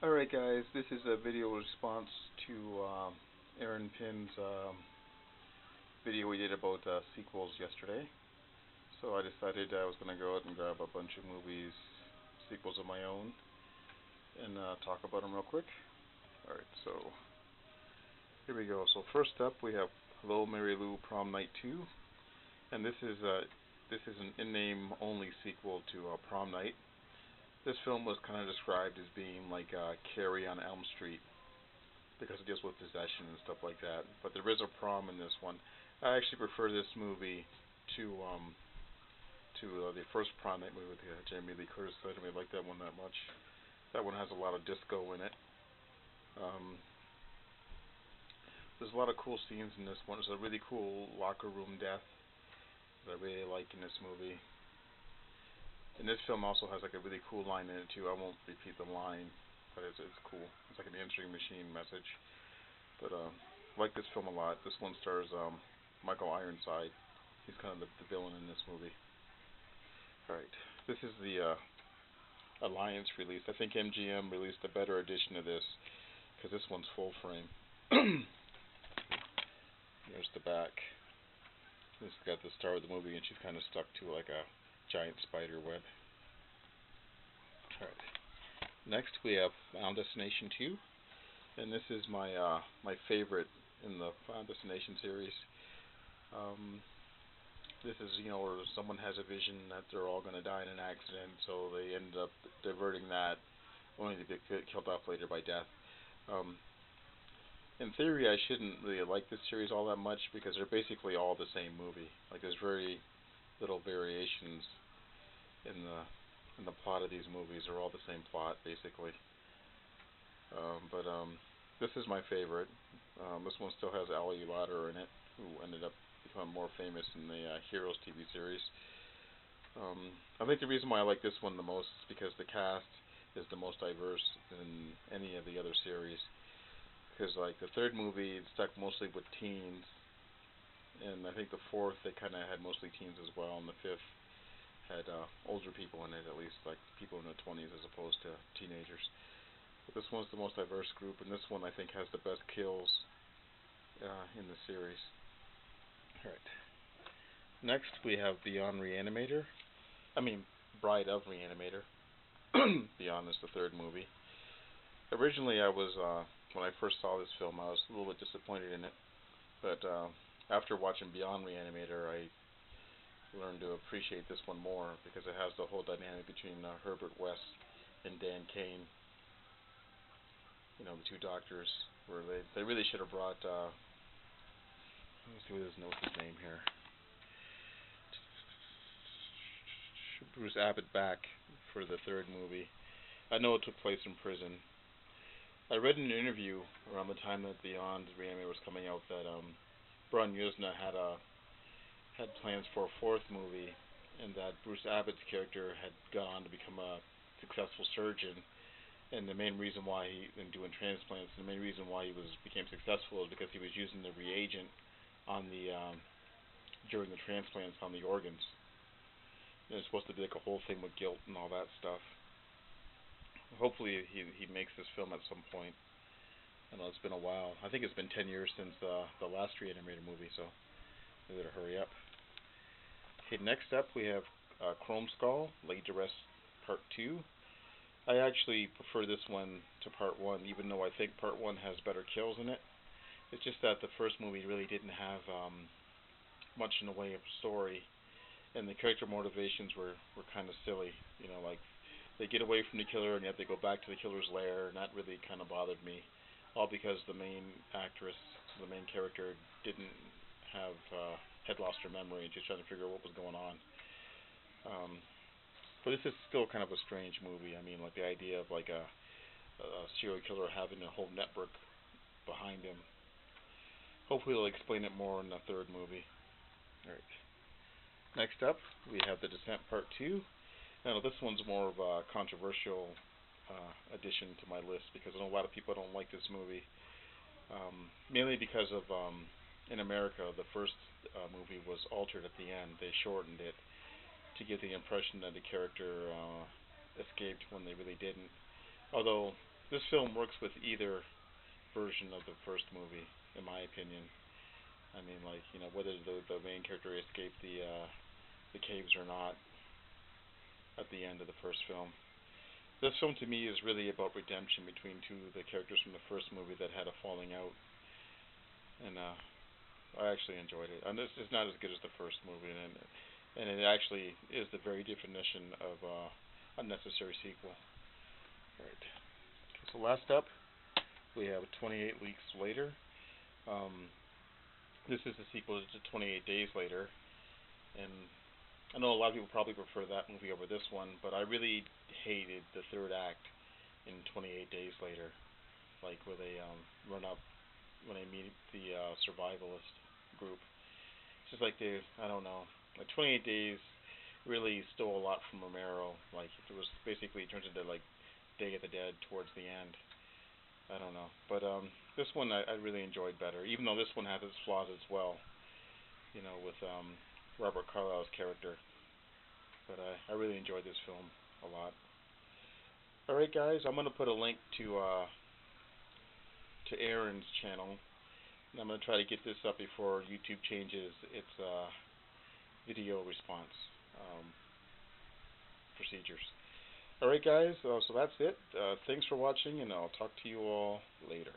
Alright guys, this is a video response to Aaron Pynn's video we did about sequels yesterday. So I decided I was going to go out and grab a bunch of movies, sequels of my own, and talk about them real quick. Alright, so here we go. So first up we have Hello Mary Lou Prom Night 2, and this is an in-name only sequel to Prom Night. This film was kind of described as being like Carrie on Elm Street because it deals with possession and stuff like that. But there is a prom in this one. I actually prefer this movie to the first Prom Night movie with Jamie Lee Curtis. I didn't really like that one that much. That one has a lot of disco in it. There's a lot of cool scenes in this one. There's a really cool locker room death that I really like in this movie. And this film also has like a really cool line in it too. I won't repeat the line, but it's cool. It's like an answering machine message. But I like this film a lot. This one stars Michael Ironside. He's kind of the villain in this movie. Alright, this is the Alliance release. I think MGM released a better edition of this because this one's full frame. There's the back. This has got the star of the movie, and she's kind of stuck to like a giant spider web. Alright. Next we have Final Destination 2. And this is my my favorite in the Final Destination series. This is, where someone has a vision that they're all going to die in an accident, so they end up diverting that, only to be killed off later by death. In theory, I shouldn't really like this series all that much because they're basically all the same movie. Like, there's very little variations in the plot of these movies. They're all the same plot basically. But this is my favorite. This one still has Ali Lauder in it, who ended up becoming more famous in the Heroes TV series. I think the reason why I like this one the most is because the cast is the most diverse in any of the other series. Because like the third movie stuck mostly with teens, and I think the fourth they kind of had mostly teens as well, and the fifth had older people in it, at least like people in their 20s as opposed to teenagers. But this one's the most diverse group, and this one I think has the best kills in the series. Alright. Next we have Beyond Reanimator. Bride of Reanimator. Beyond is the third movie. Originally I was, when I first saw this film, I was a little bit disappointed in it. But after watching Beyond Reanimator, I learned to appreciate this one more because it has the whole dynamic between Herbert West and Dan Kane. The two doctors, where they really should have brought, let me see what his name here. Bruce Abbott back for the third movie. I know it took place in prison. I read in an interview around the time that Beyond Reanimator was coming out that Brian Yuzna had plans for a fourth movie, and that Bruce Abbott's character had gone on to become a successful surgeon, and the main reason why doing transplants, the main reason why he became successful is because he was using the reagent on the during the transplants on the organs. And it's supposed to be like a whole thing with guilt and all that stuff. Hopefully he makes this film at some point. I know it's been a while. I think it's been 10 years since the last Reanimator movie, so we better hurry up. Okay, next up we have Chrome Skull, Laid to Rest Part 2. I actually prefer this one to Part 1, even though I think Part 1 has better kills in it. It's just that the first movie really didn't have much in the way of story, and the character motivations were kind of silly. Like they get away from the killer and yet they go back to the killer's lair, and that really kind of bothered me. All because the main actress, the main character, had lost her memory and just trying to figure out what was going on. But this is still kind of a strange movie. Like the idea of like a serial killer having a whole network behind him. Hopefully they'll explain it more in the third movie. Alright. Next up, we have The Descent Part 2. Now this one's more of a controversial addition to my list because I know a lot of people don't like this movie. Mainly because of, in America, the first movie was altered at the end. They shortened it to give the impression that the character escaped when they really didn't. Although this film works with either version of the first movie, in my opinion. I mean, like, whether the main character escaped the caves or not at the end of the first film. This film to me is really about redemption between two of the characters from the first movie that had a falling out, and I actually enjoyed it. And this is not as good as the first movie, and it actually is the very definition of unnecessary sequel. All right. So last up, we have 28 Weeks Later. This is the sequel to 28 Days Later, and I know a lot of people probably prefer that movie over this one, but I really hated the third act in 28 Days Later, like where they run up when they meet the survivalist group. It's just like I don't know, like 28 Days really stole a lot from Romero. Like it was basically turns into like Day of the Dead towards the end. I don't know, but this one I really enjoyed better, even though this one has its flaws as well. With Robert Carlyle's character. But I really enjoyed this film a lot. All right, guys, I'm gonna put a link to Aaron's channel, and I'm gonna try to get this up before YouTube changes its video response procedures. All right, guys, so that's it. Thanks for watching, and I'll talk to you all later.